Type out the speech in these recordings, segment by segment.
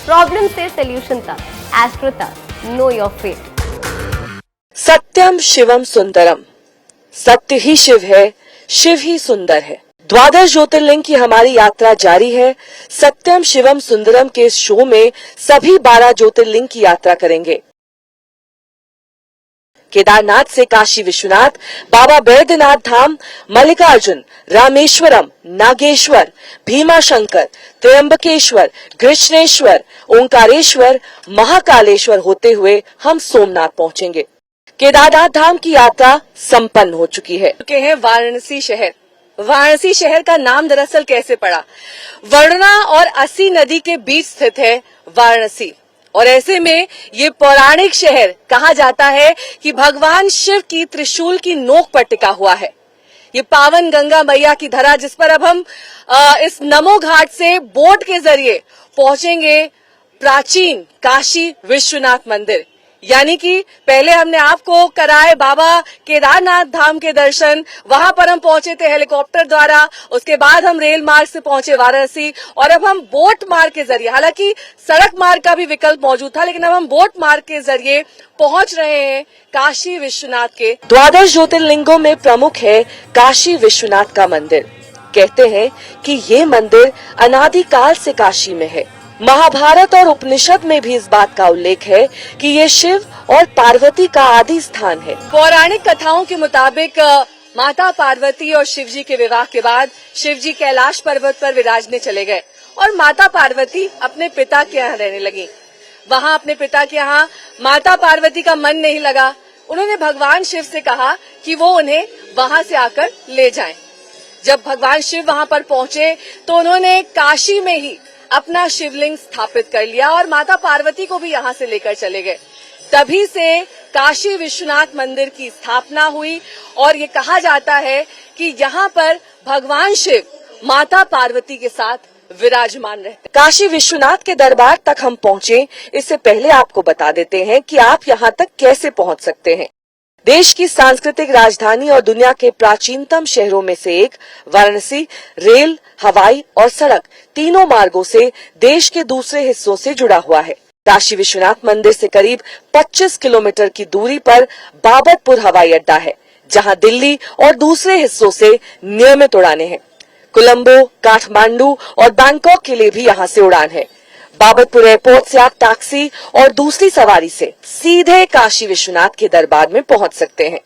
Problem से solution तक, astro तक, नो योर फेट। सत्यम शिवम सुंदरम। सत्य ही शिव है, शिव ही सुंदर है। द्वादश ज्योतिर्लिंग की हमारी यात्रा जारी है। सत्यम शिवम सुंदरम के इस शो में सभी 12 ज्योतिर्लिंग की यात्रा करेंगे। केदारनाथ से काशी विश्वनाथ, बाबा बैद्यनाथ धाम, मल्लिकार्जुन, रामेश्वरम, नागेश्वर, भीमाशंकर, त्र्यंबकेश्वर, कृष्णेश्वर, ओंकारेश्वर, महाकालेश्वर होते हुए हम सोमनाथ पहुंचेंगे। केदारनाथ धाम की यात्रा संपन्न हो चुकी है। चुके हैं वाराणसी शहर। वाराणसी शहर का नाम दरअसल कैसे पड़ा? वरुणा और अस्सी नदी के बीच स्थित है वाराणसी, और ऐसे में ये पौराणिक शहर कहा जाता है कि भगवान शिव की त्रिशूल की नोक पर टिका हुआ है। ये पावन गंगा मैया की धरा, जिस पर अब हम इस नमो घाट से बोट के जरिए पहुंचेंगे प्राचीन काशी विश्वनाथ मंदिर। यानी कि पहले हमने आपको कराए बाबा केदारनाथ धाम के दर्शन, वहां पर हम पहुंचे थे हेलीकॉप्टर द्वारा, उसके बाद हम रेल मार्ग से पहुंचे वाराणसी, और अब हम बोट मार्ग के जरिए, हालांकि सड़क मार्ग का भी विकल्प मौजूद था, लेकिन अब हम बोट मार्ग के जरिए पहुंच रहे हैं काशी विश्वनाथ के। द्वादश ज्योतिर्लिंगों में प्रमुख है काशी विश्वनाथ का मंदिर। कहते हैं कि ये मंदिर अनादिकाल से काशी में है। महाभारत और उपनिषद में भी इस बात का उल्लेख है कि ये शिव और पार्वती का आदि स्थान है। पौराणिक कथाओं के मुताबिक माता पार्वती और शिवजी के विवाह के बाद शिवजी कैलाश पर्वत पर विराजने चले गए और माता पार्वती अपने पिता के यहाँ रहने लगी। वहाँ अपने पिता के यहाँ माता पार्वती का मन नहीं लगा। उन्होंने भगवान शिव से कहा कि वो उन्हें वहाँ से आकर ले जाएं। जब भगवान शिव वहाँ पर पहुँचे तो उन्होंने काशी में ही अपना शिवलिंग स्थापित कर लिया और माता पार्वती को भी यहाँ से लेकर चले गए। तभी से काशी विश्वनाथ मंदिर की स्थापना हुई और ये कहा जाता है कि यहाँ पर भगवान शिव माता पार्वती के साथ विराजमान रहते। काशी विश्वनाथ के दरबार तक हम पहुँचे, इससे पहले आपको बता देते हैं कि आप यहाँ तक कैसे पहुँच सकते हैं। देश की सांस्कृतिक राजधानी और दुनिया के प्राचीनतम शहरों में से एक वाराणसी रेल, हवाई और सड़क तीनों मार्गों से देश के दूसरे हिस्सों से जुड़ा हुआ है। काशी विश्वनाथ मंदिर से करीब 25 किलोमीटर की दूरी पर बाबतपुर हवाई अड्डा है, जहां दिल्ली और दूसरे हिस्सों से नियमित उड़ानें हैं। कोलंबो, काठमांडू और बैंकॉक के लिए भी यहाँ से उड़ान है। बाबतपुर एयरपोर्ट से आप टैक्सी और दूसरी सवारी से सीधे काशी विश्वनाथ के दरबार में पहुंच सकते हैं।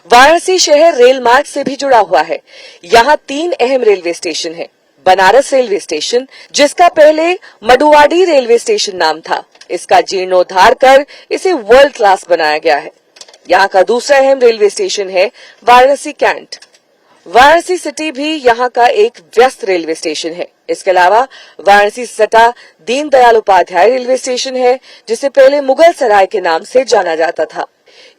वाराणसी शहर रेल मार्ग से भी जुड़ा हुआ है। यहाँ 3 अहम रेलवे स्टेशन हैं। बनारस रेलवे स्टेशन, जिसका पहले मडुवाडी रेलवे स्टेशन नाम था, इसका जीर्णोद्धार कर इसे वर्ल्ड क्लास बनाया गया है। यहाँ का दूसरा अहम रेलवे स्टेशन है वाराणसी कैंट। वाराणसी सिटी भी यहाँ का एक व्यस्त रेलवे स्टेशन है। इसके अलावा वाराणसी से सटा दीनदयाल उपाध्याय रेलवे स्टेशन है, जिसे पहले मुगल सराय के नाम से जाना जाता था।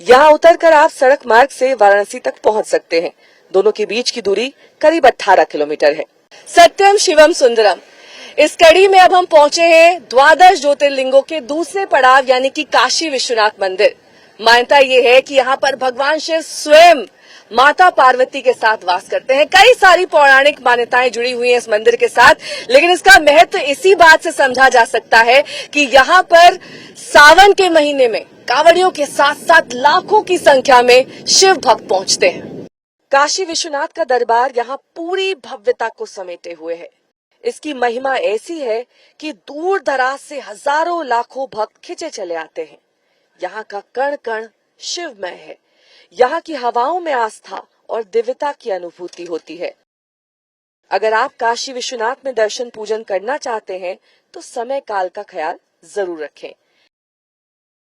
यहाँ उतरकर आप सड़क मार्ग से वाराणसी तक पहुँच सकते हैं। दोनों के बीच की दूरी करीब 18 किलोमीटर है। सत्यम शिवम सुंदरम, इस कड़ी में अब हम पहुँचे हैं द्वादश ज्योतिर्लिंगों के दूसरे पड़ाव यानी कि काशी विश्वनाथ मंदिर। मान्यता ये है कि यहाँ पर भगवान शिव स्वयं माता पार्वती के साथ वास करते हैं। कई सारी पौराणिक मान्यताएं जुड़ी हुई हैं इस मंदिर के साथ, लेकिन इसका महत्व इसी बात से समझा जा सकता है कि यहाँ पर सावन के महीने में कांवड़ियों के साथ साथ लाखों की संख्या में शिव भक्त पहुँचते हैं। काशी विश्वनाथ का दरबार यहाँ पूरी भव्यता को समेटे हुए है। इसकी महिमा ऐसी है कि दूर दराज से हजारों लाखों भक्त खिंचे चले आते हैं। यहाँ का कण कण शिवमय है। यहाँ की हवाओं में आस्था और दिव्यता की अनुभूति होती है। अगर आप काशी विश्वनाथ में दर्शन पूजन करना चाहते हैं तो समय काल का ख्याल जरूर रखें।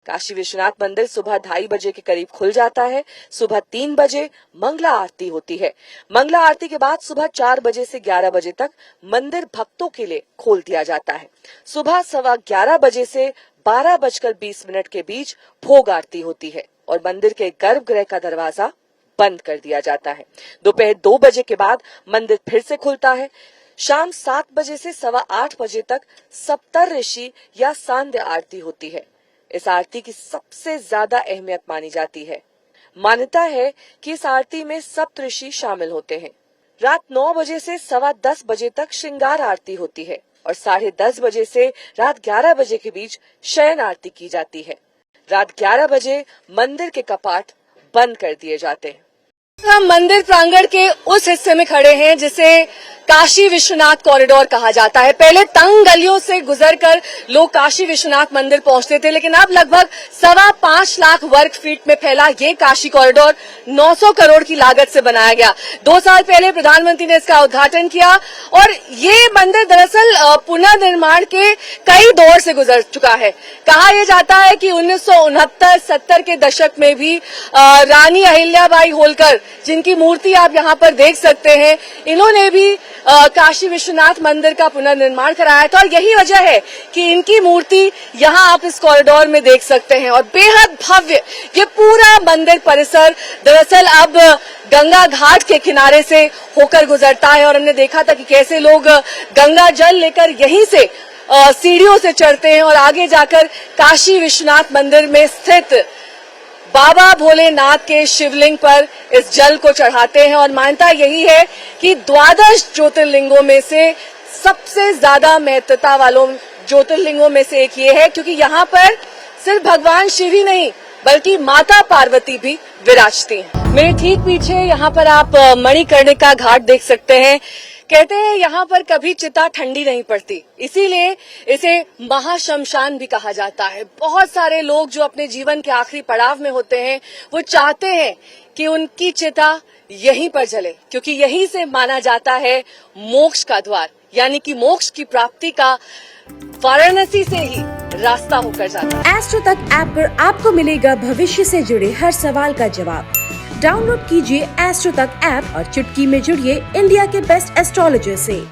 काशी विश्वनाथ मंदिर सुबह 2:30 बजे के करीब खुल जाता है। सुबह 3 बजे मंगला आरती होती है। मंगला आरती के बाद सुबह 4 बजे से 11 बजे तक मंदिर भक्तों के लिए खोल दिया जाता है। सुबह 11:15 बजे से 12:20 के बीच भोग आरती होती है और मंदिर के गर्भगृह का दरवाजा बंद कर दिया जाता है। दोपहर 2 बजे के बाद मंदिर फिर से खुलता है। शाम 7 बजे से 7:15 बजे तक सप्तर ऋषि या सांध्य आरती होती है। इस आरती की सबसे ज्यादा अहमियत मानी जाती है। मान्यता है कि इस आरती में सप्तऋषि शामिल होते हैं। रात 9 बजे से 10:15 बजे तक श्रृंगार आरती होती है। और 10:30 बजे से रात 11 बजे के बीच शयन आरती की जाती है। रात 11 बजे मंदिर के कपाट बंद कर दिए जाते हैं। हम मंदिर प्रांगण के उस हिस्से में खड़े हैं जिसे काशी विश्वनाथ कॉरिडोर कहा जाता है। पहले तंग गलियों से गुजरकर लोग काशी विश्वनाथ मंदिर पहुंचते थे, लेकिन अब लगभग 5.25 लाख वर्ग फीट में फैला ये काशी कॉरिडोर 900 करोड़ की लागत से बनाया गया। 2 साल पहले प्रधानमंत्री ने इसका उद्घाटन किया और ये मंदिर दरअसल पुनर्निर्माण के कई दौर से गुजर चुका है। कहा यह जाता है कि 1969-70 के दशक में भी रानी अहिल्याबाई होलकर, जिनकी मूर्ति आप यहाँ पर देख सकते हैं, इन्होंने भी काशी विश्वनाथ मंदिर का पुनर्निर्माण कराया था और यही वजह है कि इनकी मूर्ति यहाँ आप इस कॉरिडोर में देख सकते हैं। और बेहद भव्य ये पूरा मंदिर परिसर दरअसल अब गंगा घाट के किनारे से होकर गुजरता है और हमने देखा था कि कैसे लोग गंगा जल लेकर यहीं से सीढ़ियों से चढ़ते हैं और आगे जाकर काशी विश्वनाथ मंदिर में स्थित बाबा भोलेनाथ के शिवलिंग पर इस जल को चढ़ाते हैं। और मान्यता यही है कि 12 ज्योतिर्लिंगों में से सबसे ज्यादा महत्वता वालों ज्योतिर्लिंगों में से एक ये है, क्योंकि यहाँ पर सिर्फ भगवान शिव ही नहीं बल्कि माता पार्वती भी विराजती हैं। मेरे ठीक पीछे यहाँ पर आप मणिकर्णिका घाट देख सकते हैं। कहते हैं यहाँ पर कभी चिता ठंडी नहीं पड़ती, इसीलिए इसे महाशमशान भी कहा जाता है। बहुत सारे लोग जो अपने जीवन के आखिरी पड़ाव में होते हैं वो चाहते हैं कि उनकी चिता यहीं पर जले, क्योंकि यहीं से माना जाता है मोक्ष का द्वार, यानी कि मोक्ष की प्राप्ति का वाराणसी से ही रास्ता होकर जाता है। एस्ट्रो तक ऐप पर आपको मिलेगा भविष्य से जुड़े हर सवाल का जवाब। डाउनलोड कीजिए एस्ट्रो तक ऐप और चुटकी में जुड़िए इंडिया के बेस्ट एस्ट्रोलॉजर से।